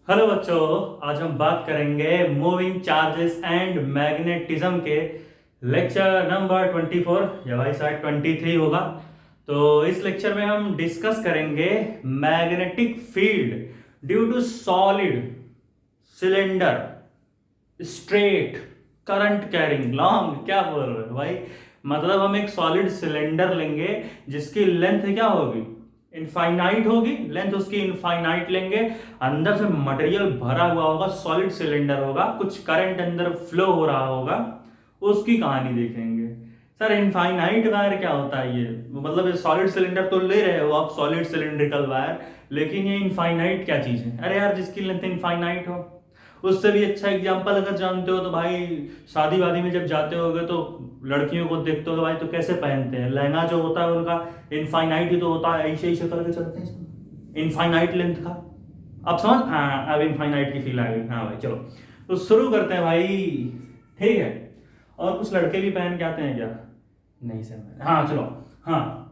Hello बच्चों, आज हम बात करेंगे मूविंग चार्जेस एंड मैग्नेटिज्म के लेक्चर नंबर 24 या भाई शायद 23 होगा। तो इस लेक्चर में हम डिस्कस करेंगे magnetic field due to solid cylinder straight current carrying long. क्या बोल रहे हो भाई? मतलब हम एक सॉलिड सिलेंडर लेंगे जिसकी लेंथ क्या होगी, इनफाइनाइट होगी। लेंथ उसकी इनफाइनाइट लेंगे, अंदर से मटेरियल भरा हुआ होगा, सॉलिड सिलेंडर होगा, कुछ करंट अंदर फ्लो हो रहा होगा, उसकी कहानी देखेंगे। सर इनफाइनाइट वायर क्या होता है? ये मतलब सॉलिड सिलेंडर तो ले रहे हो आप, सॉलिड सिलेंड्रिकल वायर, लेकिन ये इनफाइनाइट क्या चीज है? अरे यार, जिसकी लेंथ इनफाइनाइट हो। उससे भी अच्छा एग्जांपल अगर जानते हो तो भाई, शादी वादी में जब जाते होगे तो लड़कियों को देखते हो भाई तो कैसे पहनते हैं, लहंगा जो होता है उनका इनफाइनाइट ही तो होता है, ऐसे ऐसे करके चलते हैं इनफाइनाइट लेंथ का। अब समझ, हाँ अब इनफाइनाइट की फील आ गई। हाँ भाई चलो, तो शुरू करते हैं भाई। ठीक है, और कुछ लड़के भी पहन के आते हैं क्या? नहीं सर, हाँ चलो। हाँ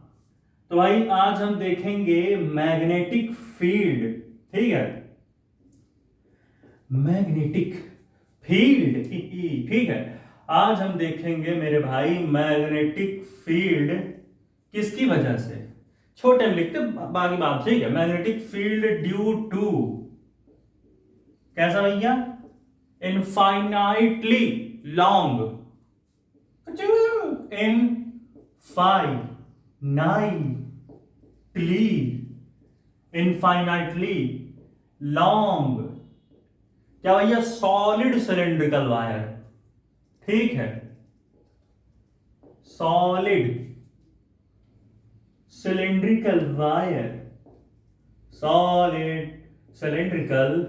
तो भाई आज हम देखेंगे मैग्नेटिक फील्ड। ठीक है, मैग्नेटिक फील्ड। ठीक है, आज हम देखेंगे मेरे भाई मैग्नेटिक फील्ड किसकी वजह से। छोटे में लिखते बाकी बात। ठीक है, मैग्नेटिक फील्ड ड्यू टू कैसा भैया, इनफाइनाइटली लॉन्ग, इनफाइनाइटली लॉन्ग क्या भैया, सॉलिड सिलेंड्रिकल वायर। ठीक है, solid cylindrical wire, solid cylindrical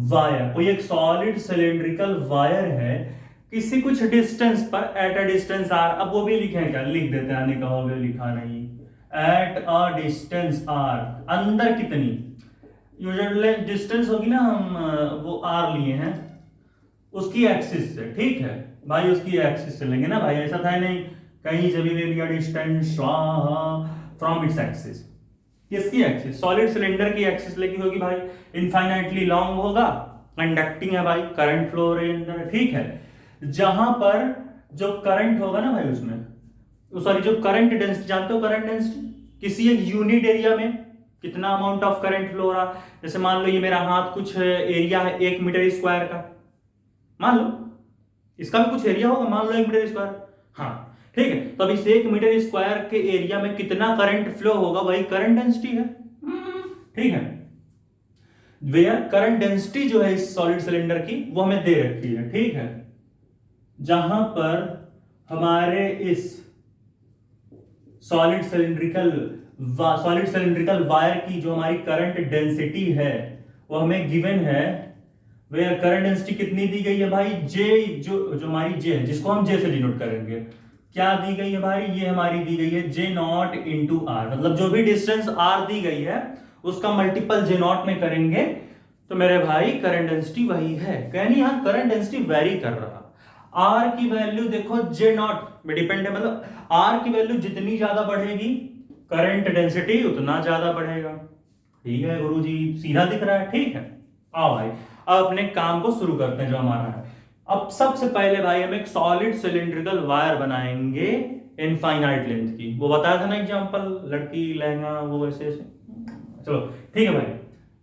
wire. कोई एक सॉलिड सिलेंड्रिकल वायर है किसी कुछ डिस्टेंस पर, एट अ डिस्टेंस आर। अब वो भी लिखे क्या, लिख देते हैं, नहीं कहोगे लिखा नहीं। एट अ डिस्टेंस आर, अंदर कितनी यूजुअली डिस्टेंस होगी ना, हम वो आर लिए हैं उसकी एक्सिस से। ठीक है भाई, उसकी एक्सिस से लेंगे ना भाई, ऐसा था नहीं कहीं जब ले लिया डिस्टेंस फ्रॉम इट्स एक्सिस। किसकी एक्सिस? सॉलिड सिलेंडर की एक्सिस लेगी होगी भाई, इनफाइनाइटली लॉन्ग होगा, कंडक्टिंग है भाई, करंट फ्लो हो रही है अंदर। ठीक है, जहां पर जो करंट होगा ना भाई उसमें, सॉरी जो करंट डेंसिटी, जानते हो करंट डेंसिटी? किसी एक यूनिट एरिया में कितना अमाउंट ऑफ करंट फ्लो हो रहा। जैसे मान लो ये मेरा हाथ कुछ एरिया है 1 मीटर स्क्वायर का, मान लो इसका भी कुछ एरिया होगा, मान लो 1 मीटर स्क्वायर। हाँ ठीक है, तो अब इस 1 मीटर स्क्वायर के एरिया में कितना करंट फ्लो होगा, वही करंट डेंसिटी है। ठीक है, वेयर करंट डेंसिटी जो है इस सॉलिड सिलेंडर की वो हमें दे रखी है। ठीक है, जहां पर हमारे इस सॉलिड सिलेंड्रिकल वायर की जो हमारी करंट डेंसिटी है वो हमें गिवन है। वेयर करंट डेंसिटी कितनी दी गई है भाई, जे, जो हमारी जे है, जिसको हम जे से डिनोट करेंगे, क्या दी गई है भाई, ये हमारी दी गई है जे नॉट इंटू आर। मतलब जो भी डिस्टेंस आर दी गई है उसका मल्टीपल जे नॉट में करेंगे तो मेरे भाई करंट डेंसिटी वही है। कहनी यहां करंट डेंसिटी वेरी कर रहा, आर की वैल्यू देखो जे नॉट में डिपेंड है, मतलब आर की वैल्यू जितनी ज्यादा बढ़ेगी करंट डेंसिटी उतना ज्यादा बढ़ेगा। ठीक है गुरुजी, सीधा दिख रहा है। ठीक है, आओ भाई अब अपने काम को शुरू करते हैं जो हमारा है। अब सबसे पहले भाई हम एक सॉलिड सिलेंड्रिकल वायर बनाएंगे इनफाइनाइट लेंथ की। वो बताया था ना एग्जांपल, लड़की लहंगा वो ऐसे ऐसे। चलो ठीक है भाई,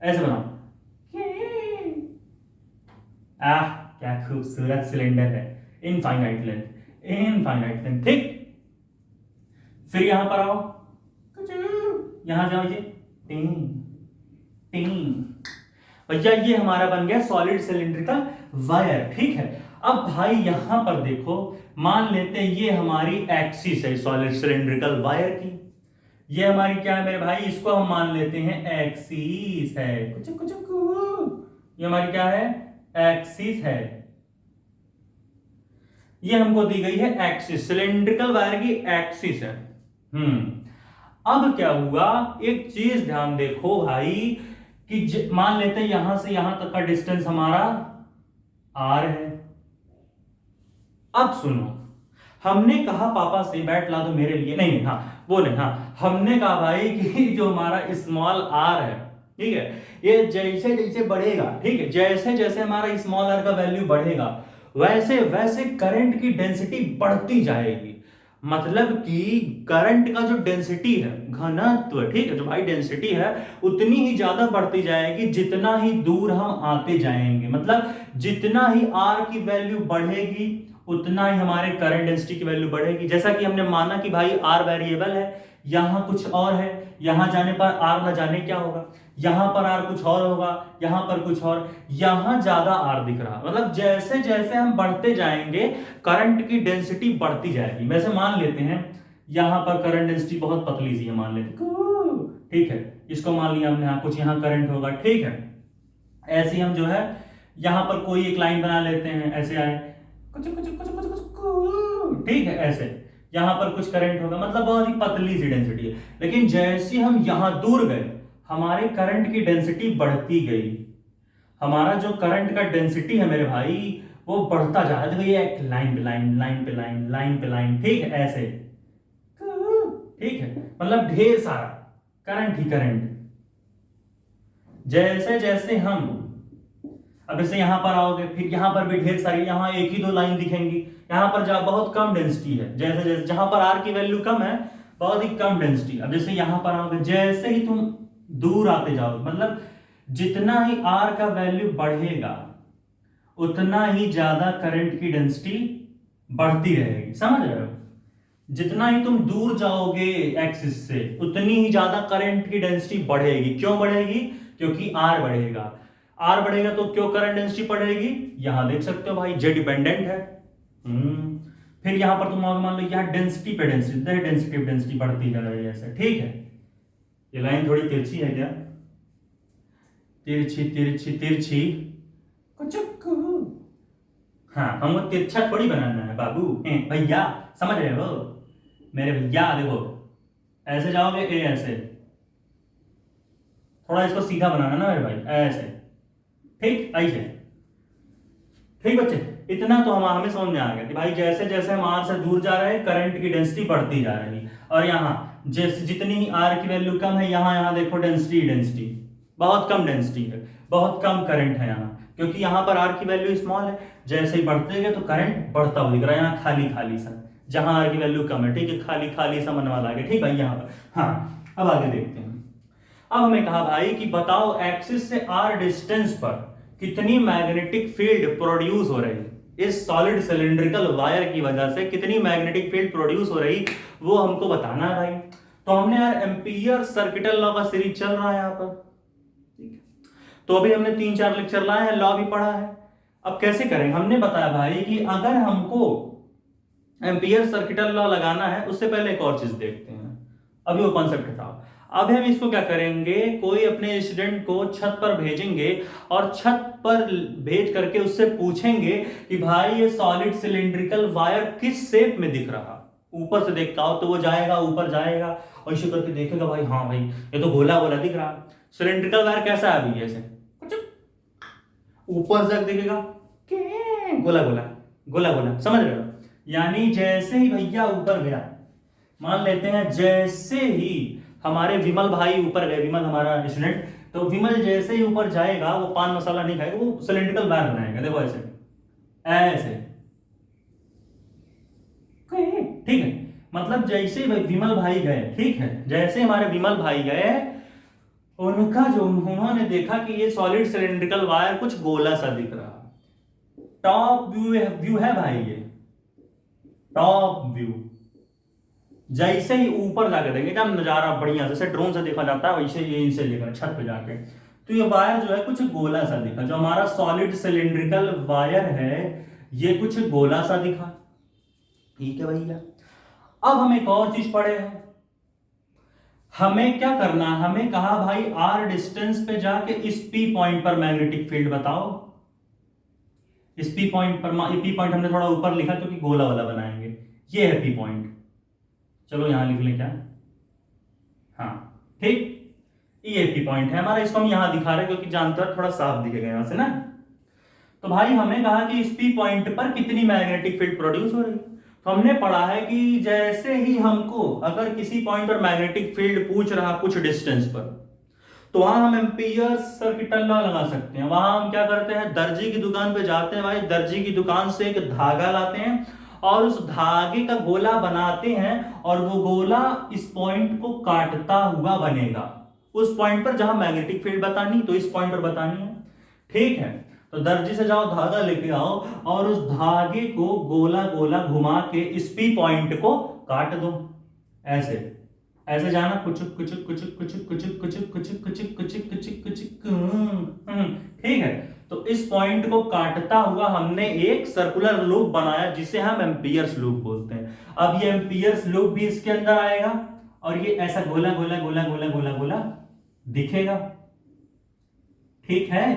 ऐसे बनाओ। आह क्या खूबसूरत सिलेंडर है, इनफाइनाइट लेंथ, इनफाइनाइट लेंथ। ठीक, फिर यहां पर आओ, यहां जाओ जी, टिंग टिंग। भैया ये हमारा बन गया सॉलिड सिलेंड्रिकल वायर। ठीक है, अब भाई यहां पर देखो, मान लेते हैं ये हमारी एक्सिस है सॉलिड सिलेंड्रिकल वायर की, ये हमारी क्या है मेरे भाई, इसको हम मान लेते हैं एक्सिस है। कुछ कुछ ये हमारी क्या है, एक्सिस है। ये हमको दी गई है एक्सिस, सिलेंड्रिकल वायर की एक्सिस है। अब क्या हुआ, एक चीज ध्यान देखो भाई कि मान लेते हैं यहां से यहां तक का डिस्टेंस हमारा आर है। अब सुनो, हमने कहा पापा से बैट ला दो मेरे लिए, नहीं हाँ वो नहीं, हाँ हमने कहा भाई कि जो हमारा स्मॉल आर है ठीक है। ये जैसे जैसे बढ़ेगा, ठीक है, जैसे जैसे हमारा स्मॉल आर का वैल्यू बढ़ेगा वैसे वैसे करंट की डेंसिटी बढ़ती जाएगी। मतलब कि करंट का जो डेंसिटी है, घनत्व, ठीक है, जो भाई डेंसिटी है उतनी ही ज्यादा बढ़ती जाएगी जितना ही दूर हम आते जाएंगे। मतलब जितना ही आर की वैल्यू बढ़ेगी उतना ही हमारे करंट डेंसिटी की वैल्यू बढ़ेगी। जैसा कि हमने माना कि भाई आर वेरिएबल है, यहां कुछ और है, यहां जाने पर आर न जाने क्या होगा, यहां पर आर कुछ और होगा, यहां पर कुछ और, यहां ज्यादा आर दिख रहा। मतलब जैसे जैसे हम बढ़ते जाएंगे करंट की डेंसिटी बढ़ती जाएगी। वैसे मान लेते हैं यहां पर करंट डेंसिटी बहुत पतली सी है, मान लेते हैं, ठीक है, इसको मान लिया हमने, कुछ यहां करंट होगा, ठीक है। ऐसे हम जो है यहां पर कोई एक लाइन बना लेते हैं, ऐसे आए कुछ कुछ कुछ कुछ कुछ, ठीक है, ऐसे यहां पर कुछ करंट होगा, मतलब बहुत ही पतली सी डेंसिटी है। लेकिन जैसे हम यहां दूर गए हमारे करंट की डेंसिटी बढ़ती गई। हमारा जो करंट का डेंसिटी है मेरे भाई वो बढ़ता जा रहा है। देखो ये एक लाइन पे लाइन, लाइन पे लाइन, लाइन पे लाइन, ठीक है, ऐसे, ठीक है, मतलब ढेर सारा करंट ही करंट। जैसे जैसे हम अब जैसे यहां पर आओगे फिर यहां पर भी ढेर सारी, यहां एक ही दो लाइन दिखेंगी, यहां पर बहुत कम डेंसिटी है। जैसे जैसे जहां पर आर की वैल्यू कम है बहुत ही कम डेंसिटी। अब जैसे यहां पर आओगे जैसे ही तुम दूर आते जाओगे, मतलब जितना ही आर का वैल्यू बढ़ेगा उतना ही ज्यादा करंट की डेंसिटी बढ़ती रहेगी। समझ रहे हो? जितना ही तुम दूर जाओगे एक्सिस से उतनी ही ज्यादा करंट की डेंसिटी बढ़ेगी। क्यों बढ़ेगी? क्योंकि आर बढ़ेगा। आर बढ़ेगा तो क्यों करंट डेंसिटी बढ़ेगी? यहां देख सकते हो भाई, जे डिपेंडेंट है। फिर यहां पर तुम मान लो यहां डेंसिटी पे डेंसिटी बढ़ती जा रही है ऐसे, ठीक है। ये लाइन थोड़ी तिरछी है क्या? तिरछी तिरछी तिरछी कुछ, हाँ, हमको तिरछा थोड़ी बनाना है बाबू, भैया, समझ रहे हो मेरे भैया? देखो ऐसे जाओगे, ऐसे थोड़ा इसको सीधा बनाना ना मेरे भाई, ऐसे, ठीक, ऐसे, ठीक बच्चे। इतना तो हमें समझ में आ गया कि भाई जैसे जैसे हम आर से दूर जा रहे हैं करंट की डेंसिटी बढ़ती जा रही है। और यहाँ जैसे जितनी ही आर की वैल्यू कम है, यहाँ देखो डेंसिटी डेंसिटी बहुत कम डेंसिटी है, बहुत कम करंट है यहाँ, क्योंकि यहाँ पर आर की वैल्यू स्मॉल है। जैसे ही बढ़ते गए तो करंट बढ़ता हुआ दिख रहा है। यहाँ खाली खाली सा, जहां आर की वैल्यू कम है, ठीक है, खाली खाली सा मनवा लागे, ठीक है यहाँ पर। हाँ, अब आगे देखते हैं। अब हमें कहा भाई कि बताओ एक्सिस से आर डिस्टेंस पर कितनी मैग्नेटिक फील्ड प्रोड्यूस हो रही है। इस सॉलिड सिलिंड्रिकल वायर की वजह से कितनी मैग्नेटिक फील्ड प्रोड्यूस हो रही वो हमको बताना है भाई। तो हमने यार एम्पियर सर्किटल लॉ का सीरीज चल रहा है यहाँ पर, ठीक है। तो अभी हमने 3-4 लेक्चर लाए हैं, लॉ भी पढ़ा है। अब कैसे करेंगे? हमने बताया भाई कि अगर हमको एम्पियर सर्किटल लॉ लगाना है उससे पहले एक और चीज देखते हैं। अभी वो कॉन्सेप्ट हटाओ। अब हम इसको क्या करेंगे, कोई अपने स्टूडेंट को छत पर भेजेंगे और छत पर भेज करके उससे पूछेंगे कि भाई ये सॉलिड सिलिंड्रिकल वायर किस शेप में दिख रहा। ऊपर से देखता हो तो वो जाएगा, ऊपर जाएगा और इसे करके देखेगा भाई, हाँ भाई ये तो गोला गोला दिख रहा। सिलिंड्रिकल वायर कैसा है अभी? ऐसे ऊपर से देखेगा गोला गोला गोला गोला, समझ रहे हो? यानी जैसे ही भैया ऊपर गया, मान लेते हैं जैसे ही हमारे विमल भाई ऊपर गए, विमल हमारा स्टूडेंट, तो विमल जैसे ही ऊपर जाएगा वो पान मसाला नहीं खाएगा, वो सिलिंड्रिकल वायर बनाएगा। देखो ऐसे ऐसे, ठीक है। मतलब जैसे ही विमल भाई गए, ठीक है, जैसे हमारे विमल भाई गए उनका जो उन्होंने देखा कि ये सॉलिड सिलिंड्रिकल वायर कुछ गोला सा दिख रहा। टॉप व्यू है भाई, ये टॉप व्यू। जैसे ही ऊपर जाकर देखेंगे क्या नजारा बढ़िया, जैसे ड्रोन से देखा जाता है वैसे ये इनसे देखा छत पे जाके, तो ये वायर जो है कुछ गोला सा दिखा। जो हमारा सॉलिड सिलिंड्रिकल वायर है ये कुछ गोला सा दिखा, ठीक है भैया। अब हम एक और चीज पढ़े हैं, हमें क्या करना, हमें कहा भाई आर डिस्टेंस पे जाके इस पी पॉइंट पर मैग्नेटिक फील्ड बताओ। इस पी पॉइंट पर, पी पॉइंट हमने थोड़ा ऊपर लिखा क्योंकि गोला वाला बनाएंगे, ये है पी पॉइंट। चलो यहां लिख लें क्या? हाँ, ठीक, ये पी पॉइंट है हमारा। इसको हम यहां दिखा रहे हैं क्योंकि जानते हैं थोड़ा साफ दिखेगा यहां से ना। तो भाई हमने कहा कि इस पी पॉइंट पर कितनी मैग्नेटिक फील्ड प्रोड्यूस हो रही है। तो हमने पढ़ा है कि जैसे ही हमको अगर किसी पॉइंट पर मैग्नेटिक फील्ड पूछ रहा कुछ डिस्टेंस पर, तो वहां हम एम्पियर सर्किटल लॉ लगा सकते हैं। वहां हम क्या करते हैं, दर्जी की दुकान पे जाते हैं भाई, दर्जी की दुकान से एक धागा लाते हैं और उस धागे का गोला बनाते हैं और वो गोला इस पॉइंट को काटता हुआ बनेगा, उस पॉइंट पर जहां मैग्नेटिक फील्ड बतानी तो इस पॉइंट पर बतानी है। ठीक है, तो दर्जी से जाओ, धागा लेके आओ और उस धागे को गोला गोला घुमा के इस पी पॉइंट को काट दो। ऐसे ऐसे जाना, कुचुक कुचुक कुचुक कुचुक कुचुक कुचुक कुचुक कुचुक कुचुक कुचुक कुचुक। ठीक है, तो इस पॉइंट को काटता हुआ हमने एक सर्कुलर लूप बनाया जिसे हम एम्पियर्स लूप बोलते हैं। अब ये एम्पियर्स लूप भी इसके अंदर आएगा और ये ऐसा गोला गोला गोला गोला गोला गोला दिखेगा। ठीक है,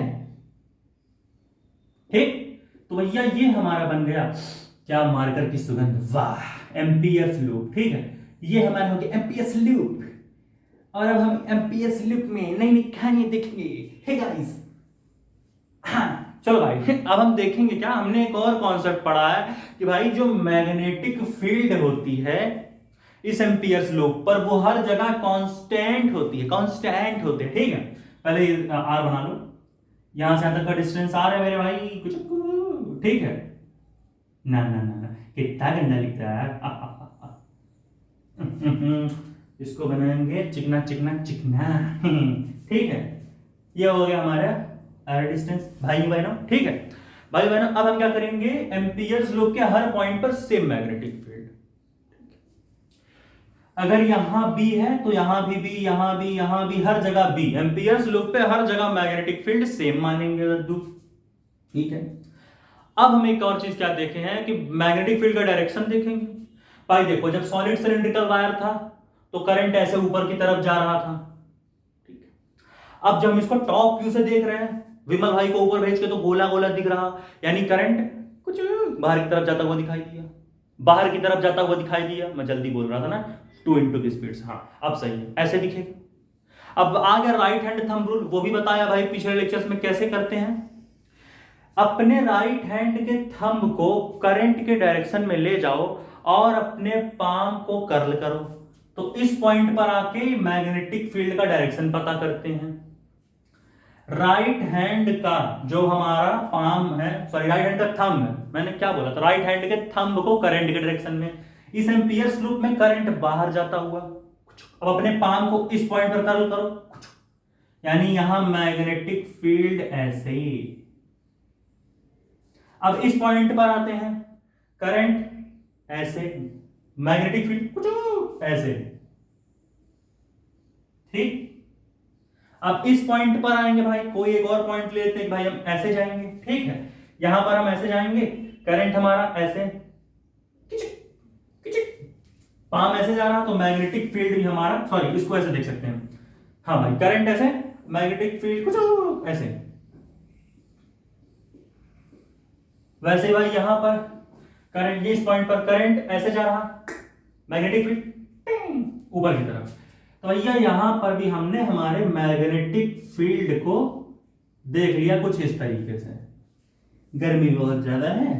ठीक, तो भैया ये हमारा बन गया क्या, मार्कर की सुगंध, वाह, एम्पियर्स लूप। ठीक है, ये हमारा हो गया एम्पियर्स लूप। और अब हम एम्पियर्स लूप में नई नई कहानियां देखेंगे। हे गाइस, हाँ चलो भाई, अब हम देखेंगे क्या, हमने एक और कॉन्सेप्ट पढ़ा है कि भाई जो मैग्नेटिक फील्ड होती है इस एम्पियर्स लूप पर वो हर जगह कांस्टेंट होती है, कांस्टेंट होते हैं। ठीक है, पहले आर बना लो, यहां से यहां तक का डिस्टेंस आर है मेरे भाई, कुछ, ठीक है ना ना ना ना, कितना गंदा लिखता है इसको बनाएंगे चिकना चिकना चिकना ठीक है, ये हो गया हमारा आर डिस्टेंस भाई बहनों। ठीक है भाई बहनों, अब हम क्या करेंगे, एम्पियर्स लूप के हर पॉइंट पर सेम मैग्नेटिक फील्ड, अगर यहां बी है तो यहां भी बी, यहां भी, यहां भी, हर जगह बी, एम्पियर्स लूप पे हर जगह मैग्नेटिक फील्ड सेम मानेंगे लड्डू। ठीक है, अब हम एक और चीज क्या देखे हैं कि मैग्नेटिक फील्ड का डायरेक्शन देखेंगे। भाई देखो, जब सॉलिड सिलिंड्रिकल वायर था तो करंट ऐसे ऊपर की तरफ जा रहा था। ठीक है, अब जब हम इसको टॉप व्यू से देख रहे हैं, विमल भाई को ऊपर भेज के तो गोला गोला दिख रहा, यानी करंट कुछ बाहर की तरफ जाता हुआ दिखाई दिया, बाहर की तरफ जाता हुआ दिखाई दिया, मैं जल्दी बोल रहा था ना, 2 इंटू की स्पीड से। हाँ अब सही है, ऐसे दिखेगा। अब आ गया राइट हैंड थंब रूल, वो भी बताया भाई पिछले लेक्चर्स में कैसे करते हैं। अपने राइट हैंड के थंब को करंट के डायरेक्शन में ले जाओ और अपने पाम को कर्ल करो, तो इस पॉइंट पर आके मैग्नेटिक फील्ड का डायरेक्शन पता करते हैं। राइट हैंड का जो हमारा पाम है, सॉरी राइट हैंड का थंब है, मैंने क्या बोला था, राइट हैंड के थंब को करंट के डायरेक्शन में, इस एम्पियर्स लूप में करंट बाहर जाता हुआ, अब अपने पाम को इस पॉइंट पर कर्ल करो, यानी यहां मैग्नेटिक फील्ड ऐसे ही। अब इस पॉइंट पर आते हैं, करंट ऐसे, मैग्नेटिक फील्ड कुछ ऐसे। ठीक, अब इस पॉइंट पर आएंगे भाई, कोई एक और पॉइंट लेते हैं भाई, हम ऐसे जाएंगे। ठीक है, यहां पर हम ऐसे जाएंगे, करंट हमारा ऐसे, पाम ऐसे जा रहा, तो मैग्नेटिक फील्ड भी हमारा, सॉरी इसको ऐसे देख सकते हैं, हाँ भाई करंट ऐसे, मैग्नेटिक फील्ड कुछ ऐसे। वैसे ही भाई यहां पर करंट, ये इस पॉइंट पर करंट ऐसे जा रहा, मैग्नेटिक फील्ड ऊपर की तरफ। तो भैया यहां पर भी हमने हमारे मैग्नेटिक फील्ड को देख लिया कुछ इस तरीके से। गर्मी बहुत ज्यादा है,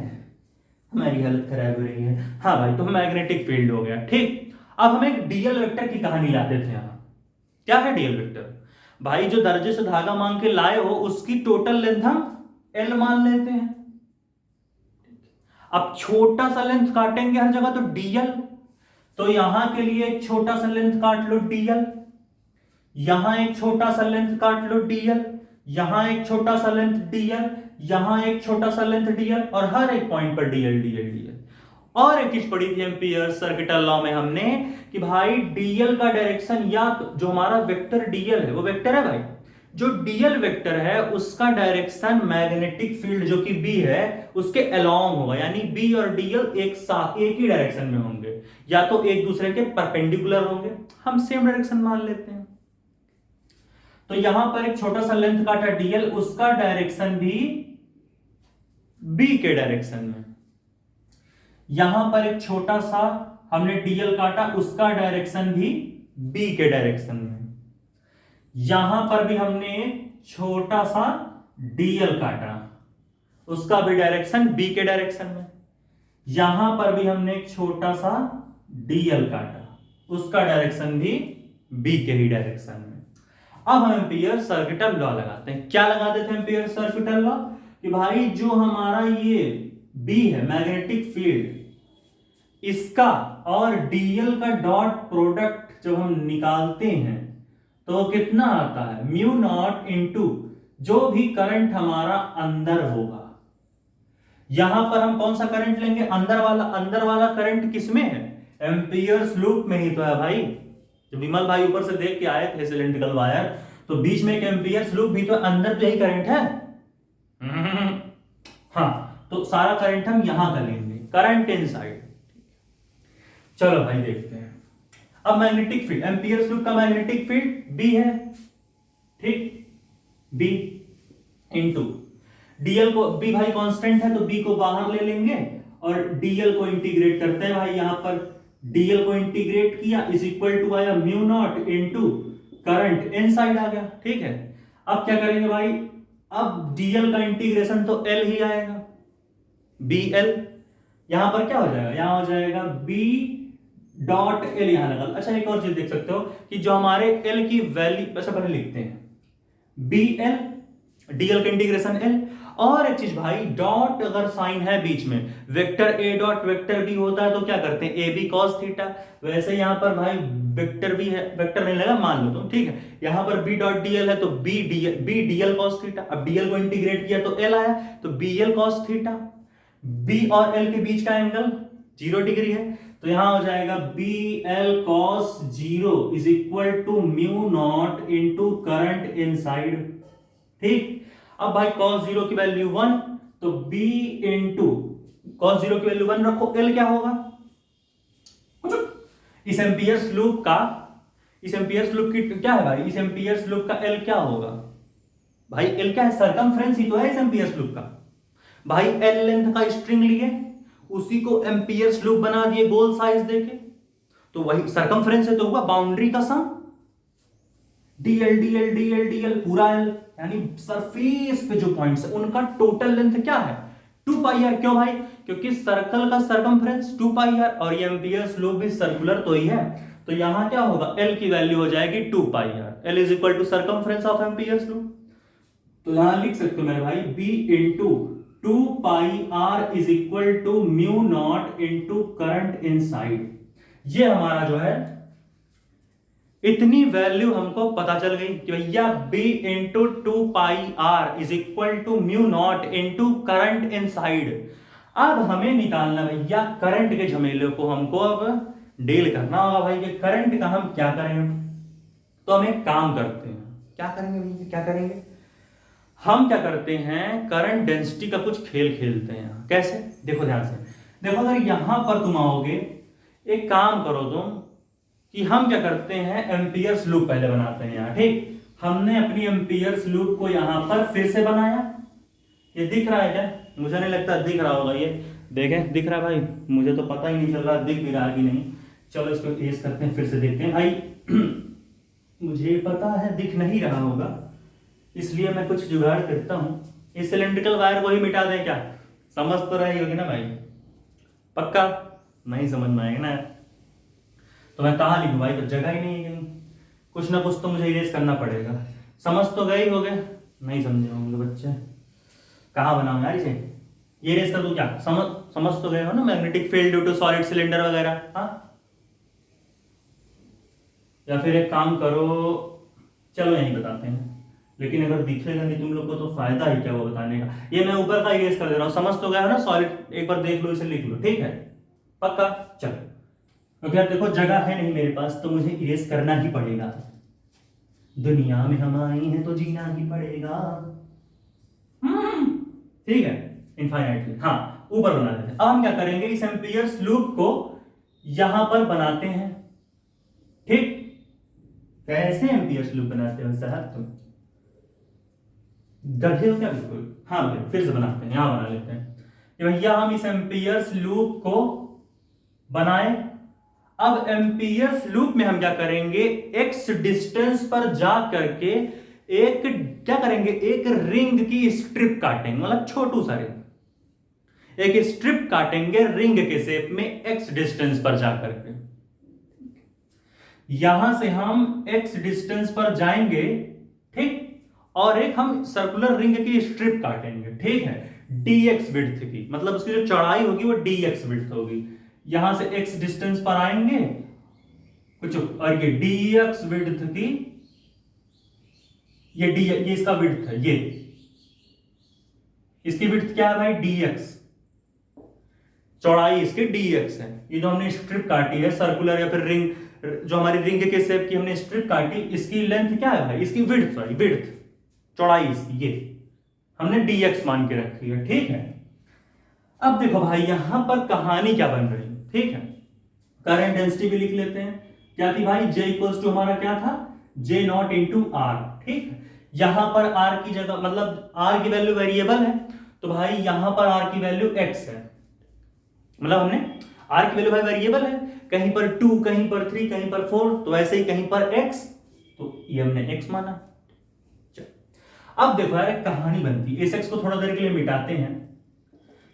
हमारी हालत खराब हो रही है। हाँ भाई, तो मैग्नेटिक फील्ड हो गया। ठीक, अब हम एक डीएल वेक्टर की कहानी लाते थे यहां। क्या है डीएल वेक्टर? भाई जो दर्जे से धागा मांग के लाए हो उसकी टोटल लेंथ हम एल मान लेते हैं। अब छोटा सा लेंथ काटेंगे हर जगह तो डीएल, तो यहां के लिए एक छोटा सा लेंथ काट लो डीएल, यहां एक छोटा सा लेंथ काट लो डीएल, यहां एक छोटा सा लेंथ डीएल, यहां एक छोटा सा लेंथ डीएल, और हर एक पॉइंट पर डीएल डीएल डीएल। और एक चीज पढ़ी थी एम्पियर सर्किटल लॉ में हमने कि भाई डीएल का डायरेक्शन, या जो हमारा वेक्टर डीएल है वो वेक्टर है भाई, जो डीएल वेक्टर है उसका डायरेक्शन मैग्नेटिक फील्ड जो कि बी है उसके अलोंग होगा, यानी बी और डीएल एक साथ एक ही डायरेक्शन में होंगे, या तो एक दूसरे के परपेंडिकुलर होंगे, हम सेम डायरेक्शन मान लेते हैं। तो यहां पर एक छोटा सा लेंथ काटा डीएल, उसका डायरेक्शन भी बी के डायरेक्शन में। यहां पर एक छोटा सा हमने डीएल काटा, उसका डायरेक्शन भी बी के डायरेक्शन में। यहां पर भी हमने छोटा सा डीएल काटा, उसका भी डायरेक्शन बी के डायरेक्शन में। यहां पर भी हमने एक छोटा सा डीएल काटा, उसका डायरेक्शन भी बी के ही डायरेक्शन में। अब हम एम्पियर सर्किटल लॉ लगाते हैं। क्या लगाते थे एम्पियर सर्किटल लॉ? कि भाई जो हमारा ये बी है मैग्नेटिक फील्ड, इसका और डीएल का डॉट प्रोडक्ट जब हम निकालते हैं तो कितना आता है? म्यू नॉट इनटू जो भी करंट हमारा अंदर होगा। यहां पर हम कौन सा करंट लेंगे? अंदर वाला करंट किसमें है? एम्पियर्स लूप में ही तो है भाई। जब विमल भाई ऊपर से देख के आए थे सिलेंड्रिकल वायर, तो बीच में एक एम्पियर्स लूप भी तो, अंदर तो यही करंट है। हाँ, तो सारा करंट हम यहां का लेंगे, करंट इनसाइड। चलो भाई देखते हैं। अब मैग्नेटिक फील्ड, एम्पियर्स लूप का मैग्नेटिक फील्ड बी है, ठीक, बी इंटू डीएल को, बी भाई कांस्टेंट है तो बी को बाहर ले लेंगे और डीएल को इंटीग्रेट करते हैं भाई। यहां पर डीएल को इंटीग्रेट किया इज इक्वल टू आया mu naught into current inside आ गया, ठीक है। अब क्या करेंगे भाई? अब डीएल का इंटीग्रेशन तो एल ही आएगा, बी एल। यहां पर क्या हो जाएगा? यहां हो जाएगा बी डॉट एल यहां लगा। अच्छा एक और चीज देख सकते हो कि जो हमारे एल की वैल्यू, अच्छा पहले लिखते हैं बी एल, डीएल का इंटीग्रेशन एल। और एक चीज भाई, डॉट अगर साइन है बीच में, vector A dot vector B होता है तो क्या करते हैं? A B cos theta. वैसे यहां पर भाई वेक्टर बी है, वेक्टर नहीं लगा मान लो तुम, ठीक है। यहां पर बी डॉट डीएल है तो बी डीएल कॉस थीटा। अब डीएल को इंटीग्रेट किया तो एल आया, तो B L cos theta. B और एल के बीच का एंगल 0 डिग्री है, तो यहां हो जाएगा B L cos 0 is equal to mu naught into current inside, ठीक। अब भाई cos 0 की वैल्यू 1, तो b इंटू cos 0 की वैल्यू 1 रखो, l क्या होगा? इस एम्पियर्स लूप की क्या है भाई? इस एम्पियर्स लूप का l क्या होगा भाई? l क्या है? सरकमफ्रेंस ही तो है इस एम्पियर्स लूप का भाई। l लेंथ का स्ट्रिंग लिए, उसी को एम्पियर्स लूप बना दिए गोल साइज देके, तो वही सरकमफ्रेंस है तो हुआ बाउंड्री का सम। डीएल डीएल डीएल डीएल पूरा एल, यानी सरफेस पे जो पॉइंट्स है उनका टोटल लेंथ क्या है? 2 पाई आर। क्यों भाई? क्योंकि सर्कल का सरकमफ्रेंस 2 पाई आर और ये एम्पियर्स लूप भी सर्कुलर तो ही है, तो यहां क्या होगा? एल की वैल्यू हो जाएगी 2 pi R. L is equal to circumference of Ampere's loop. तो यहां लिख सकते हो मेरे भाई B into 2 pi are is equal to mu naught into current inside. ये हमारा जो है, इतनी वैल्यू हमको पता चल गई कि भैया b into 2 pi are is equal to mu naught into current inside. अब हमें निकालना भैया करंट के झमेले को, हमको अब डील करना होगा भाई कि करंट का हम क्या करेंगे। तो हम एक काम करते हैं, क्या करेंगे भैया? क्या करेंगे? हम क्या करते हैं, करंट डेंसिटी का कुछ खेल खेलते हैं। कैसे? देखो ध्यान से, देखो अगर यहां पर तुम आओगे, एक काम करो तुम कि हम क्या करते हैं, एम्पियर्स लूप पहले बनाते हैं यहाँ, ठीक। हमने अपनी एम्पियर्स लूप को यहां पर फिर से बनाया। ये दिख रहा है क्या? मुझे नहीं लगता दिख रहा होगा। ये देखें, दिख रहा है भाई? मुझे तो पता ही नहीं चल रहा दिख भी रहा कि नहीं। चलो इसको इरेज करते हैं, फिर से देखते हैं भाई। मुझे पता है दिख नहीं रहा होगा, इसलिए मैं कुछ जुगाड़ करता हूं। इस सिलेंड्रिकल वायर को ही मिटा दें क्या? समझ तो रही होगी ना भाई? पक्का नहीं समझ में आएगा ना? तो मैं कहाँ लिखूं भाई? तो जगह ही नहीं है कहीं, कुछ ना कुछ तो मुझे इरेज करना पड़ेगा। समझ तो गए हो गए? नहीं समझे होंगे बच्चे। कहाँ बनाऊं यार इसे? ये इरेज कर दूं क्या? समझ तो गए हो ना? Magnetic field due to solid cylinder वगैरह। हाँ, या फिर एक काम करो, चलो यही बताते हैं, लेकिन अगर दिखेगा नहीं तुम लोग को तो फायदा ही क्या वो बताने का। ये मैं ऊपर का इरेज कर दे रहा हूँ। समझ तो गए हो ना? सॉलिड एक बार देख लो, इसे लिख लो, ठीक है? पक्का? चलो, क्योंकि अब देखो जगह है नहीं मेरे पास, तो मुझे इरेज करना ही पड़ेगा। दुनिया में हम आए हैं तो जीना ही पड़ेगा, ठीक है, इनफाइनाइटली। हाँ, ऊपर बना देते हैं। अब हम क्या करेंगे, इस एम्पियर्स लूप को यहां पर बनाते हैं, ठीक। कैसे एम्पियर्स लूप बनाते हो साहब? तुम गधे हो क्या? बिल्कुल। हाँ भाई, फिर से बनाते हैं, यहां बना लेते हैं कि भैया हम इस एम्पियर्स लूप को बनाए। अब एम्पियर्स लूप में हम क्या करेंगे, एक्स डिस्टेंस पर जा करके एक क्या करेंगे, एक रिंग की स्ट्रिप काटेंगे, मतलब छोटू सा रिंग, एक स्ट्रिप काटेंगे रिंग के शेप में एक्स डिस्टेंस पर जा करके। यहां से हम एक्स डिस्टेंस पर जाएंगे ठीक। और एक हम सर्कुलर रिंग की स्ट्रिप काटेंगे, ठीक है, dx विड्थ की, मतलब उसकी जो चौड़ाई होगी वो dx विड्थ होगी। यहां से x डिस्टेंस पर आएंगे कुछ, और ये dx विड्थ की, ये इसका विड्थ है, ये इसकी विड्थ क्या है भाई, dx, चौड़ाई इसकी dx है। ये जो हमने स्ट्रिप काटी है सर्कुलर या फिर रिंग, जो हमारी रिंग के शेप की हमने स्ट्रिप काटी, इसकी लेंथ क्या है भाई, इसकी विड्थ, सॉरी विड्थ, चौड़ाई इसकी, ये हमने dx मान के रखी है, ठीक है। अब देखो भाई यहां पर कहानी क्या बन रही है, ठीक है, करंट डेंसिटी भी लिख लेते हैं। क्या थी भाई, J इक्वल्स टू हमारा क्या था, J नॉट इंटू आर, ठीक है। यहां पर r की जगह, मतलब r की वैल्यू वेरिएबल है, तो भाई यहां पर r की वैल्यू x है, मतलब हमने r की वैल्यू भाई वेरिएबल है, कहीं पर 2, कहीं पर 3, कहीं पर 4, तो ऐसे ही कहीं पर x, तो ये हमने x माना। अब देखो यार एक कहानी बनती है, इस x को थोड़ा देर के लिए मिटाते हैं।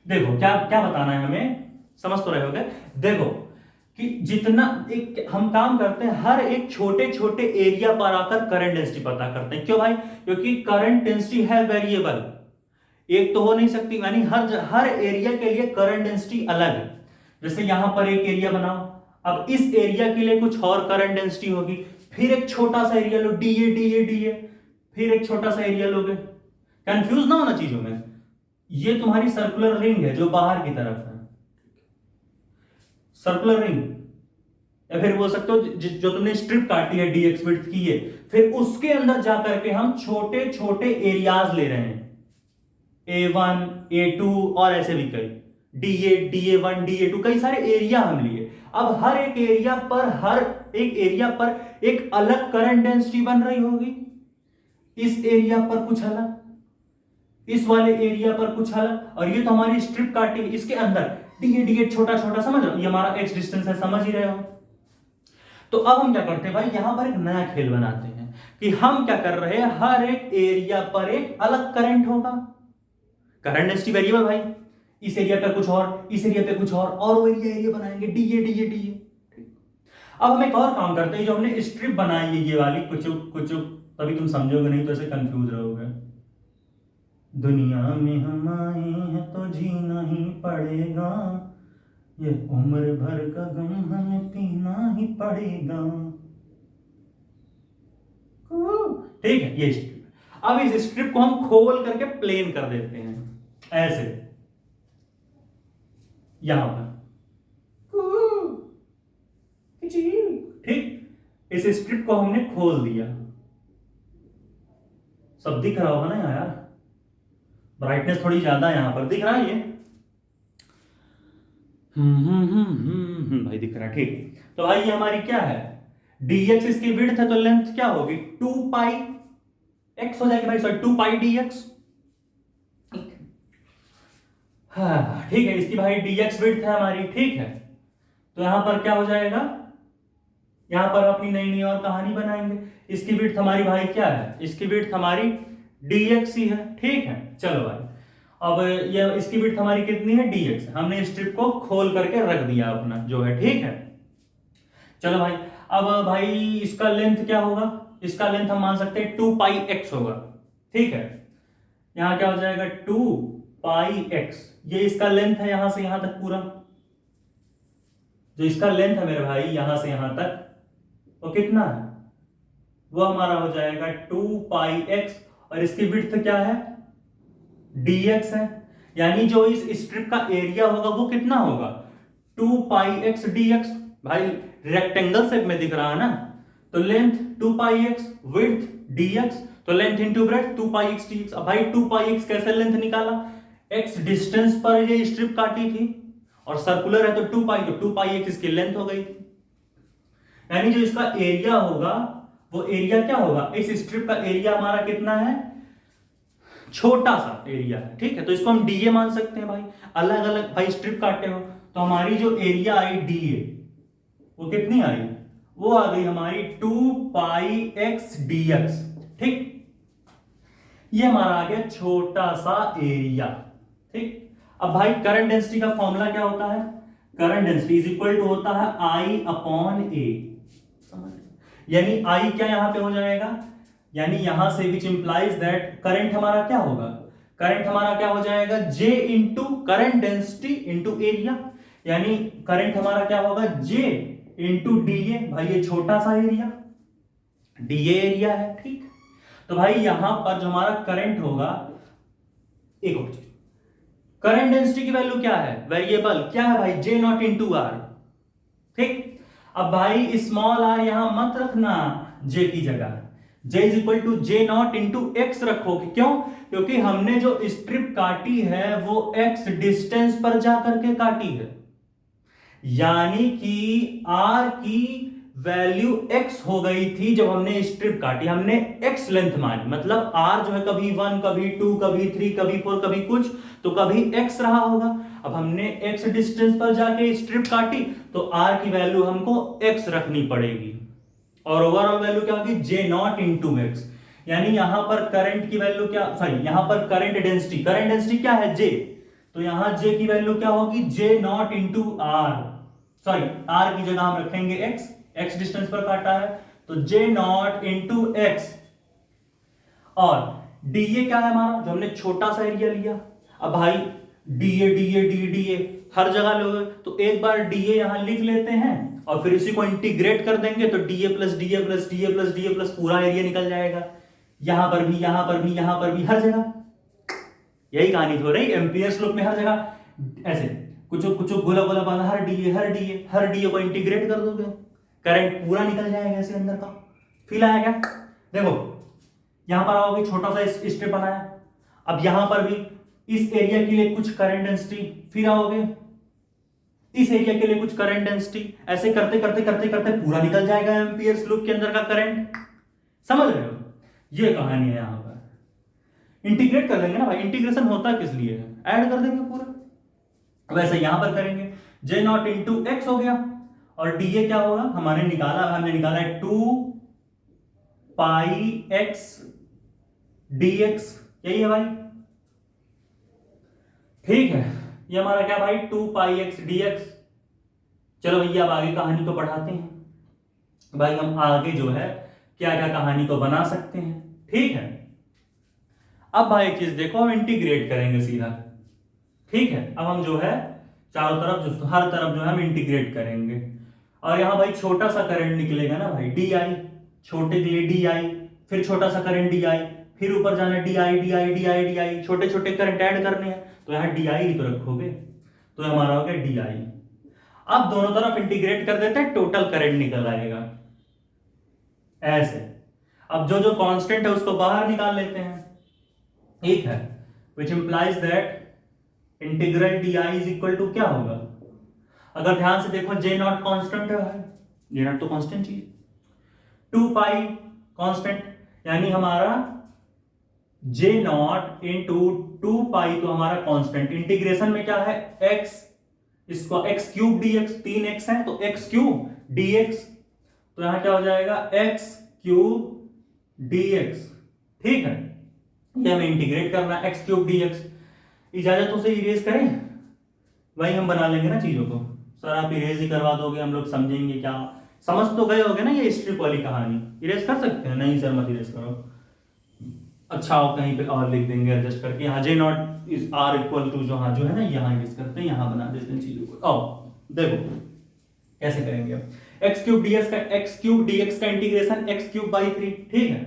देखो क्या क्या बताना है हमें, समझ तो रहे होगे। देखो कि जितना एक हम काम करते हैं, हर एक छोटे छोटे एरिया पर आकर करंट डेंसिटी पता करते हैं। क्यों भाई, क्योंकि करंट डेंसिटी है वेरिएबल, एक तो हो नहीं सकती, यानी हर एरिया के लिए करंट डेंसिटी अलग है। जैसे यहां पर एक एरिया बनाओ, अब इस एरिया के लिए कुछ और करंट डेंसिटी होगी, फिर एक छोटा सा area low, DA DA DA, फिर एक छोटा सा एरिया लोगे। कंफ्यूज ना होना चीजों में। ये तुम्हारी सर्कुलर रिंग है जो बाहर की तरफ है, सर्कुलर रिंग, या फिर बोल सकते हो जो तुमने स्ट्रिप काटी है dx विड्थ की है, फिर उसके अंदर जाकर के हम छोटे छोटे एरियाज ले रहे हैं, a1 a2 और ऐसे भी कई, da da1 da2, कई सारे एरिया हम लिए। अब हर एक एरिया पर एक अलग करंट डेंसिटी बन रही होगी, इस एरिया पर कुछ अलग, इस वाले एरिया पर कुछ अलग, और ये तो हमारी स्ट्रिप काटी, इसके अंदर डीए डीए छोटा छोटा, समझ रहे हो, ये हमारा x डिस्टेंस है, समझ ही रहे हो। तो अब हम क्या करते हैं भाई, यहां पर एक नया खेल बनाते हैं कि हम क्या कर रहे हैं, हर एक एरिया पर एक अलग करंट होगा, करंट डेंसिटी वेरिएबल भाई, इस एरिया पे कुछ और, इस एरिया पे कुछ और वो एरिया बनाएंगे डीए डीए डीए। अब हम एक और काम करते हैं, जो हमने स्ट्रिप बनाई है ये वाली, कुछ कुछ, तभी तुम समझोगे, नहीं तो ऐसे कंफ्यूज रहोगे। दुनिया में हम आए हैं तो जीना ही पड़ेगा, ये उम्र भर का गम हमें पीना ही पड़ेगा, ठीक है। ये स्ट्रिप, अब इस स्ट्रिप को हम खोल करके प्लेन कर देते हैं ऐसे, यहां पर, ठीक। इस स्ट्रिप को हमने खोल दिया, सब दिख रहा होगा ना यार, ब्राइटनेस थोड़ी ज्यादा यहां पर दिख रहा है ये, भाई दिख रहा है, ठीक। तो भाई ये हमारी क्या है, dx इसकी विड्थ है, तो लेंथ क्या होगी, 2 पाई x हो जाएगी भाई, सॉरी 2 पाई dx, हाँ ठीक है। इसकी भाई dx विड्थ है हमारी, ठीक है। तो यहां पर क्या हो जाएगा, यहां पर अपनी नई नई और कहानी बनाएंगे। इसकी विड्थ हमारी भाई क्या है, इसकी विड्थ हमारी dx ही है, ठीक है। चलो भाई, अब ये इसकी विड्थ हमारी कितनी है, dx, हमने स्ट्रिप को खोल करके रख दिया अपना जो है, ठीक है। चलो भाई, अब भाई इसका लेंथ क्या होगा, इसका लेंथ हम मान सकते हैं 2 पाई x होगा, ठीक है। यहां क्या हो जाएगा, 2 पाई x, ये इसका लेंथ है यहां से यहां तक पूरा, जो इसका लेंथ है मेरे भाई यहां से यहां तक, वो कितना है, वो हमारा हो जाएगा 2 पाई x, और इसकी विड्थ क्या है, dx है, यानी जो इस स्ट्रिप का एरिया होगा वो कितना होगा, 2 पाई x dx, भाई रेक्टेंगल शेप में दिख रहा है ना, तो लेंथ 2 पाई x, विड्थ dx, तो लेंथ इनटू ब्रेड्थ 2 पाई x dx। अब भाई 2 पाई x कैसे लेंथ निकाला, x डिस्टेंस पर ये स्ट्रिप काटी थी, और सर्कुलर है तो 2 पाई, तो 2 पाई x इसकी लेंथ हो गई थी, यानी जो इसका एरिया होगा वो एरिया क्या होगा, इस स्ट्रिप का एरिया हमारा कितना है, छोटा सा एरिया है, ठीक है। तो इसको हम डीए मान सकते हैं भाई, अलग अलग भाई स्ट्रिप काटे हो, तो हमारी जो एरिया आई डीए वो कितनी आई, वो आ गई हमारी 2 पाई x dx, ठीक। ये हमारा आ गया छोटा सा एरिया, ठीक। अब भाई करंट डेंसिटी का फॉर्मूला क्या होता है, current density is equal to होता है I अपॉन A, यानी I क्या यहां पे हो जाएगा, यानी यहां से विच इंप्लाइज दैट करंट हमारा क्या होगा, करंट हमारा क्या हो जाएगा, J into current density into area, यानी करंट हमारा क्या होगा J इंटू DA। भाई ये छोटा सा एरिया DA एरिया है, ठीक। तो भाई यहां पर जो हमारा करंट होगा, एक और चीज, करंट डेंसिटी की वैल्यू क्या है, वेरिएबल क्या है भाई, J नॉट इंटू आर, ठीक। अब भाई स्मॉल आर यहां मत रखना J की जगह, J is equal to J naught into x रखोगे, क्यों, क्योंकि हमने जो स्ट्रिप काटी है वो x डिस्टेंस पर जाकर के काटी है, यानी कि r की वैल्यू x हो गई थी जब हमने स्ट्रिप काटी, हमने x लेंथ मानी, मतलब r जो है कभी 1 कभी 2 कभी 3 कभी 4 कभी कुछ, तो कभी x रहा होगा। अब हमने x डिस्टेंस पर जाके स्ट्रिप काटी तो r की वैल्यू हमको x रखनी पड़ेगी, और ओवरऑल वैल्यू क्या होगी, J नॉट इंटू एक्स। यानी यहां पर करंट की वैल्यू क्या, सॉरी यहां पर करंट डेंसिटी क्या है J, तो यहां J की वैल्यू क्या होगी, J naught into r, sorry R की जगह हम रखेंगे x डिस्टेंस पर काटा है तो J नॉट इंटू एक्स, और DA क्या है हमारा, जो हमने छोटा सा एरिया लिया। अब भाई DA हर जगह लोगे तो एक बार DA यहां लिख लेते हैं और फिर इसी को इंटीग्रेट कर देंगे तो DA plus DA plus DA plus DA plus पूरा एरिया निकल जाएगा, यहां पर भी यहां पर भी यहां पर भी, हर जगह यही कहानी हो रही एम्पियर्स लॉ में, हर जगह ऐसे कुछ कुछ गोला गोला बांधा, हर DA को इंटीग्रेट कर दोगे, करंट पूरा निकल जाएगा ऐसे अंदर का। फील आया क्या, देखो यहां पर आओगे, छोटा सा स्ट्रिप बनाया, अब यहां पर भी इस एरिया के लिए कुछ करंट डेंसिटी, फिर आओगे इस एरिया के लिए कुछ करंट डेंसिटी, ऐसे करते करते करते करते पूरा निकल जाएगा एम्पियर्स लूप के अंदर का करंट, समझ रहे हो, ये कहानी है। यहां पर इंटीग्रेट कर देंगे ना भाई, इंटीग्रेशन होता किस लिए है, ऐड कर देंगे पूरा, वैसे यहां पर करेंगे J नॉट इंटू एक्स हो गया, और DA क्या होगा, हमने निकाला है 2 पाई x dx, यही है भाई, ठीक है, ये हमारा क्या भाई 2 पाई x dx। चलो भैया अब आगे कहानी को बढ़ाते हैं भाई, हम आगे जो है क्या क्या कहानी को बना सकते हैं, ठीक है। अब भाई एक चीज देखो, हम इंटीग्रेट करेंगे सीधा, ठीक है। अब हम जो है चारों तरफ जो हर तरफ जो है हम इंटीग्रेट करेंगे, और यहां भाई छोटा सा करंट निकलेगा ना भाई DI, छोटे के लिए DI, फिर छोटा सा करंट DI, फिर ऊपर जाना DI, छोटे छोटे करंट ऐड करने हैं तो यहां DI ही तो रखोगे, तो हमारा हो गया DI। अब दोनों तरफ इंटीग्रेट कर देते हैं, टोटल करंट निकल आएगा ऐसे। अब जो जो कांस्टेंट है उसको बाहर निकाल लेते हैं, ठीक है, which implies that integral DI is equal to क्या होगा, अगर ध्यान से देखो J नॉट कांस्टेंट है, J नॉट तो कांस्टेंट ही, 2 पाई कांस्टेंट, यानी हमारा J नॉट इंटू 2 पाई तो हमारा कांस्टेंट, इंटीग्रेशन में क्या है x, इसको x क्यूब dx, 3x है तो x क्यूब dx, तो यहां क्या हो जाएगा x क्यूब dx, ठीक है, ये हमें इंटीग्रेट करना है x क्यूब dx। इजाजत उसे इरेज करें, वही हम बना लेंगे ना चीजों को, सर आप इरेज ही करवा दोगे, हम लोग समझेंगे क्या, समझ तो गए होगे ना ये स्ट्रिप वाली कहानी, इरेज कर सकते हैं, नहीं सर मत इरेज करो, अच्छा हो कहीं पे और लिख देंगे एडजस्ट करके, यहाँ J naught is R equal to जो, हाँ जो है ना यहाँ इरेज करते हैं, यहाँ बना देते हैं चीजों को। आओ देखो कैसे करेंगे, अब x क्यूब dx का इंटीग्रेशन x क्यूब बाई 3, ठीक है,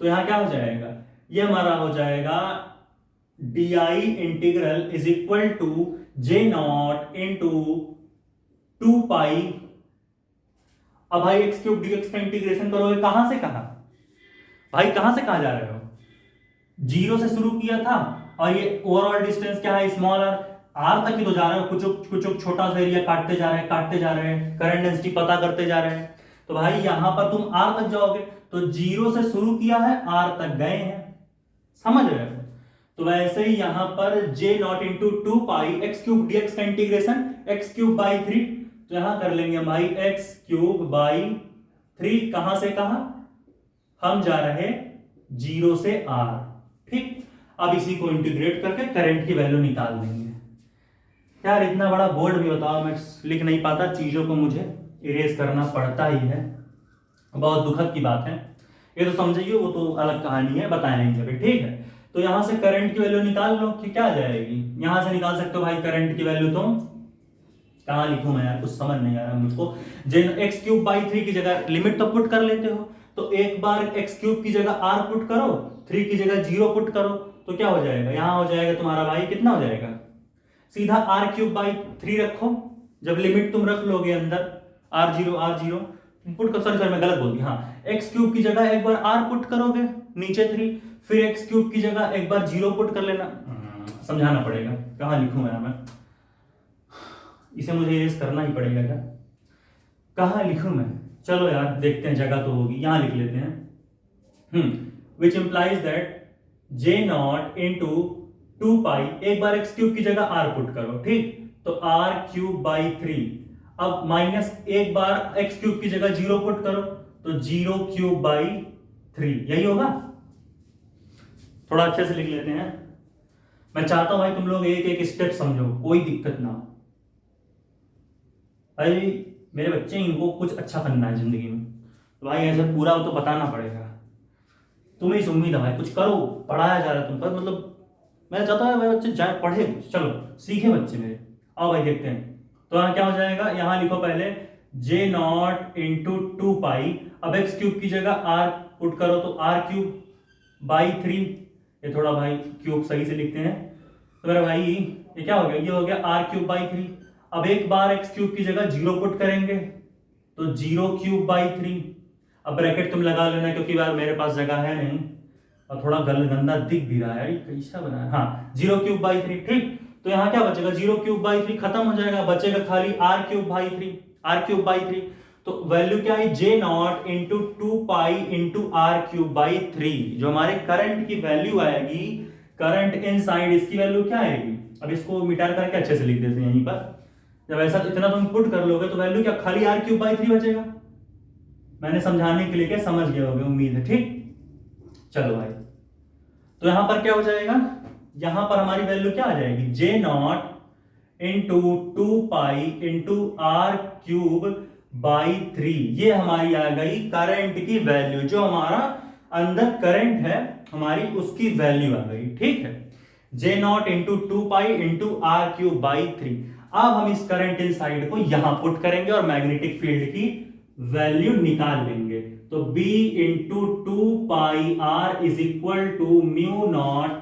तो यहाँ क्या हो जाएगा, ये हमारा हो जाएगा DI integral is equal to J naught into 2 pi, अब भाई x क्यूब dx का इंटीग्रेशन करोगे कहां से कहां, भाई कहां से कहां जा रहे हो, 0 से शुरू किया था, और ये ओवरऑल डिस्टेंस क्या है स्मॉल r तक ही तो जा रहे हो, कुछ छोटा सा एरिया काटते जा रहे हैं, करंट डेंसिटी पता करते जा रहे हैं, तो भाई यहां पर तुम r तक जाओगे तो 0 से शुरू किया है r तक गए हैं, समझ रहे हो, तो वैसे ही यहां पर J नॉट इंटू 2 पाई x क्यूब dx का इंटीग्रेशन x क्यूब बाई 3, तो यहां कर लेंगे भाई x क्यूब बाई 3, कहां से कहां, हम जा रहे 0 से r, ठीक। अब इसी को इंटीग्रेट करके करंट की वैल्यू निकाल देंगे। यार इतना बड़ा बोर्ड भी बताओ, मैं लिख नहीं पाता, चीजों को मुझे इरेज करना पड़ता ही है, बहुत दुखद की बात है। ये तो समझिए, वो तो अलग कहानी है, बताएंगे अभी, ठीक है। तो यहाँ से करंट की वैल्यू निकाल लो कि क्या आ जाएगी, यहाँ से निकाल सकते हो भाई करंट की वैल्यू। तो कहाँ लिखूं मैं यार, कुछ समझ नहीं आ रहा मुझको। जे एक्स क्यूब बाई 3 की जगह लिमिट तो पुट कर लेते हो, तो एक बार एक्स क्यूब की जगह आर पुट करो, 3 की जगह 0 पुट करो, तो क्या हो जाएगा, यहाँ हो जाएगा तुम्हारा भाई कितना हो जाएगा, सीधा आर क्यूब बाई 3 रखो। जब लिमिट तुम रख लोगे अंदर आर जीरो पुट कर, सॉरी मैं गलत बोल दिया, हाँ एक्स क्यूब की जगह एक बार आर पुट करोगे नीचे 3, फिर एक्स क्यूब की जगह एक बार 0 पुट कर लेना। समझाना पड़ेगा, कहाँ लिखूं मैं इसे, मुझे इरेज करना ही पड़ेगा क्या, कहाँ लिखूं मैं, चलो यार देखते हैं, जगह तो होगी, यहां लिख लेते हैं। विच implies that J naught into 2 पाई, एक बार एक्स क्यूब की जगह आर पुट करो, ठीक, तो आर क्यूब बाई 3, अब माइनस एक बार एक्स क्यूब की जगह 0 पुट करो, तो 0 क्यूब बाई 3, यही होगा। थोड़ा अच्छे से लिख लेते हैं, मैं चाहता हूं भाई तुम लोग एक एक स्टेप समझो, कोई दिक्कत ना हो भाई, मेरे बच्चे इनको कुछ अच्छा करना है जिंदगी में, तो भाई ऐसे पूरा तो बताना पड़ेगा। तुम्हें इस उम्मीद है भाई, कुछ करो, पढ़ाया जा रहा है तुम पर, मतलब मैं चाहता हूँ मेरे बच्चे जाए पढ़े, चलो सीखे बच्चे मेरे। आओ भाई देखते हैं, तो यहाँ क्या हो जाएगा, यहाँ लिखो पहले जे नॉट इंटू 2 पाई, अब एक्स क्यूब की जगह आर पुट करो, तो आर क्यूब बाई 3, ये थोड़ा भाई क्यूब सही से लिखते हैं, तो मेरा भाई ये क्या हो गया, ये हो गया आर क्यूब बाई 3, अब एक बार एक्स क्यूब की जगह 0 पुट करेंगे, तो 0 क्यूब बाई 3, अब ब्रैकेट तुम लगा लेना क्योंकि यार मेरे पास जगह है नहीं, और थोड़ा गंदा दिख भी रहा है यार, कैसा बना है, हाँ 0 क्यूब बाई 3, ठीक। तो यहाँ क्या बचेगा, 0 क्यूब बाई 3 खत्म हो जाएगा, बचेगा खाली R cube by 3, R cube by 3, तो वैल्यू क्या है, J naught into 2 pi into R cube by 3, जो हमारे करंट की वैल्यू आएगी, करंट इनसाइड, इसकी वैल्यू क्या आएगी, अब इसको मिटा करके अच्छे से लिख देते हैं यहीं पर, जब ऐसा इतना तुम पुट कर लोगे तो वैल्यू क्या, खाली आर क्यूब बाई 3 बचेगा। मैंने समझाने के लिए क्या, समझ गए होगे उम्मीद है, ठीक। चलो भाई, तो यहां पर क्या हो जाएगा, यहां पर हमारी वैल्यू क्या आ जाएगी, J naught into 2 pi into R cube by 3, ये हमारी आ गई करंट की वैल्यू, जो हमारा अंदर करंट है हमारी उसकी वैल्यू आ गई, ठीक है, J naught into 2 pi into R cube by 3। अब हम इस करंट इनसाइड को यहां पुट करेंगे और मैग्नेटिक फील्ड की वैल्यू निकाल लेंगे, तो B into 2 pi are is equal to mu naught,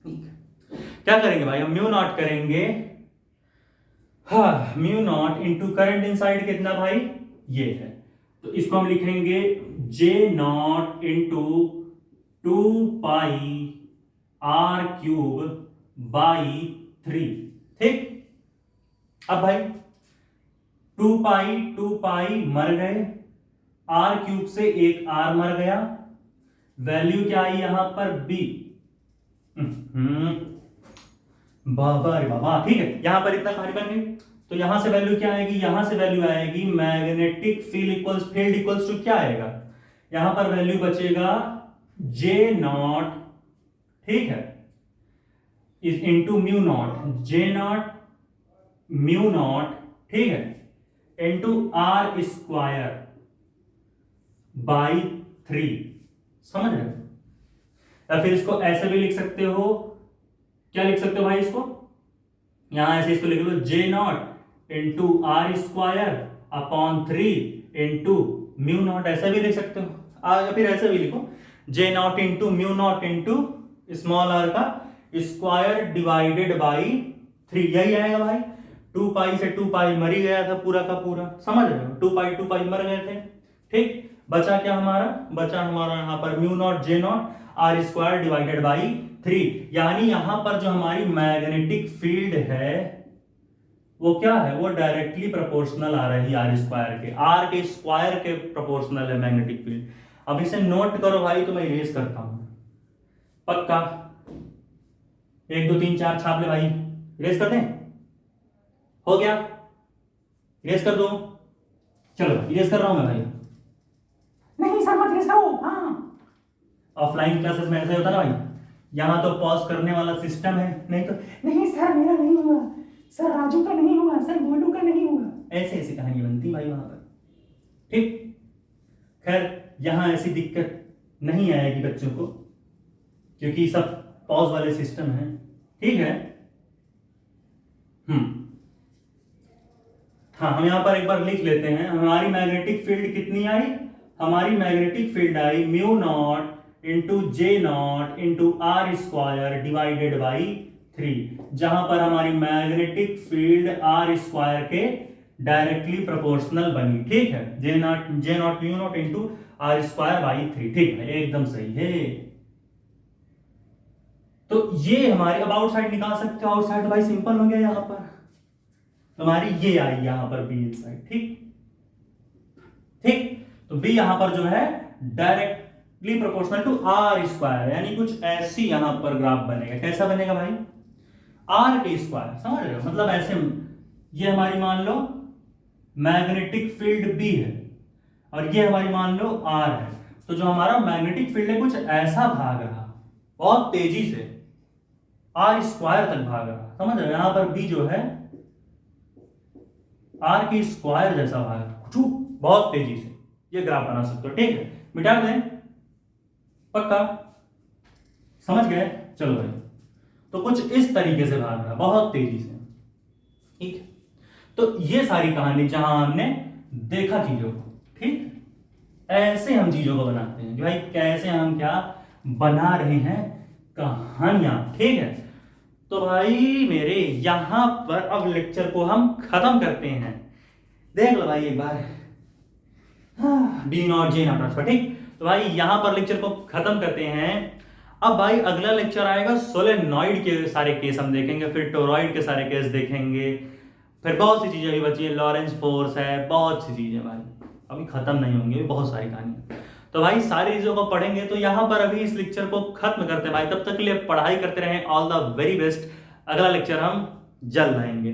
क्या करेंगे भाई, हम म्यू नॉट करेंगे, हाँ mu naught into current inside कितना भाई, ये है, तो इसको हम लिखेंगे J naught into 2 pi R cube by 3, ठीक। अब भाई 2 पाई मर गए, आर क्यूब से एक आर मर गया, वैल्यू क्या आई यहां पर बी, बाबा रे बाबा, ठीक है, यहां पर इतना कहानी बन गई, तो यहां से वैल्यू क्या आएगी, यहां से वैल्यू आएगी मैग्नेटिक फील्ड इक्वल्स टू क्या आएगा, यहां पर वैल्यू बचेगा जे नॉट, ठीक है, is into mu naught, J naught mu not, ठीक है, इंटू आर स्क्वायर बाई 3, समझ रहे हो, या फिर इसको ऐसे भी लिख सकते हो, क्या लिख सकते हो भाई इसको, यहां ऐसे इसको लिख लो J naught into R square upon 3 into mu naught, ऐसा भी लिख सकते हो, या फिर ऐसे भी लिखो J naught into mu naught into small R का स्क्वायर डिवाइडेड बाई 3, यही आएगा भाई। 2 पाई से 2 पाई मर ही गया था पूरा का पूरा, समझ रहे हो, 2 पाई मर गए थे, ठीक। बचा क्या हमारा, बचा हमारा यहां पर mu naught J naught r square divided by 3, यानी यहां पर जो हमारी मैग्नेटिक फील्ड है वो क्या है, वो डायरेक्टली प्रोपोर्शनल आ रही है आर स्क्वायर के, आर के स्क्वायर के प्रोपोर्शनल है मैग्नेटिक फील्ड। अब इसे नोट करो भाई, तो मैं इरेज करता हूं पक्का, 1 2 3 4 छाप ले भाई, इरेज कर दें, हो गया, इरेज कर दो, चलो इरेज कर रहा हूं मैं भाई, नहीं सर मत इरेज करो, हाँ ऑफलाइन क्लासेस में ऐसा होता ना भाई, यहां तो पॉज करने वाला सिस्टम है, नहीं तो नहीं सर मेरा नहीं हुआ, सर राजू का नहीं हुआ, सर गोलू का नहीं हुआ, ऐसे ऐसी कहानी बनती भाई वहां पर, ठीक। खैर यहाँ ऐसी दिक्कत नहीं आएगी बच्चों को, क्योंकि सब पॉज वाले सिस्टम है। ठीक है। हाँ, हम यहाँ पर एक बार लिख लेते हैं। हमारी मैग्नेटिक फील्ड कितनी आई? हमारी मैग्नेटिक फील्ड आई mu naught into J naught into R square divided by 3, जहां पर हमारी मैग्नेटिक फील्ड आर स्क्वायर के डायरेक्टली प्रोपोर्शनल बनी। ठीक है, J naught mu naught into R square by 3। ठीक है, एकदम सही है। तो ये हमारी, अब आउटसाइड निकाल सकते हो। आउटसाइड भाई सिंपल हो गया, यहां पर हमारी ये आई यहां पर बी इनसाइड। ठीक ठीक, तो बी यहां पर जो है directly proportional to r square, यानी कुछ ऐसी यहां पर ग्राफ बनेगा। कैसा बनेगा भाई? आर के स्क्वायर, समझ रहे हो? मतलब ऐसे, ये हमारी मान लो मैग्नेटिक फील्ड बी है और ये हमारी मान लो आर है। तो जो हमारा मैग्नेटिक फील्ड है कुछ ऐसा भाग रहा बहुत तेजी से, आर स्क्वायर तक भाग रहा। समझ रहे हो? यहां पर बी जो है आर के स्क्वायर जैसा भाग रहा बहुत तेजी से। ये ग्राफ बना सकते हो। ठीक है, मिटा दें? पक्का समझ गए? चलो भाई, तो कुछ इस तरीके से भाग रहा बहुत तेजी से। ठीक, तो ये सारी कहानी जहां हमने देखा चीजों को। ठीक, ऐसे हम चीजों को बनाते हैं कि भाई कैसे हम क्या बना रहे हैं कहानियां। ठीक है, तो भाई मेरे यहां पर अब लेक्चर को हम खत्म करते हैं। देख लो भाई एक बार, B naught J naught transfer. ठीक, तो भाई यहां पर लेक्चर को खत्म करते हैं। अब भाई अगला लेक्चर आएगा सोलेनॉइड के सारे केस हम देखेंगे, फिर टोरॉइड के सारे केस देखेंगे, फिर बहुत सी चीजें अभी बची है, लॉरेंस फोर्स है, बहुत सी चीजें भाई अभी खत्म नहीं होंगी, बहुत सारी कहानी। तो भाई सारी चीजों को पढ़ेंगे। तो यहां पर अभी इस लेक्चर को खत्म करते हैं भाई। तब तक के लिए पढ़ाई करते रहें। All the very best. अगला लेक्चर हम जल्द लाएंगे।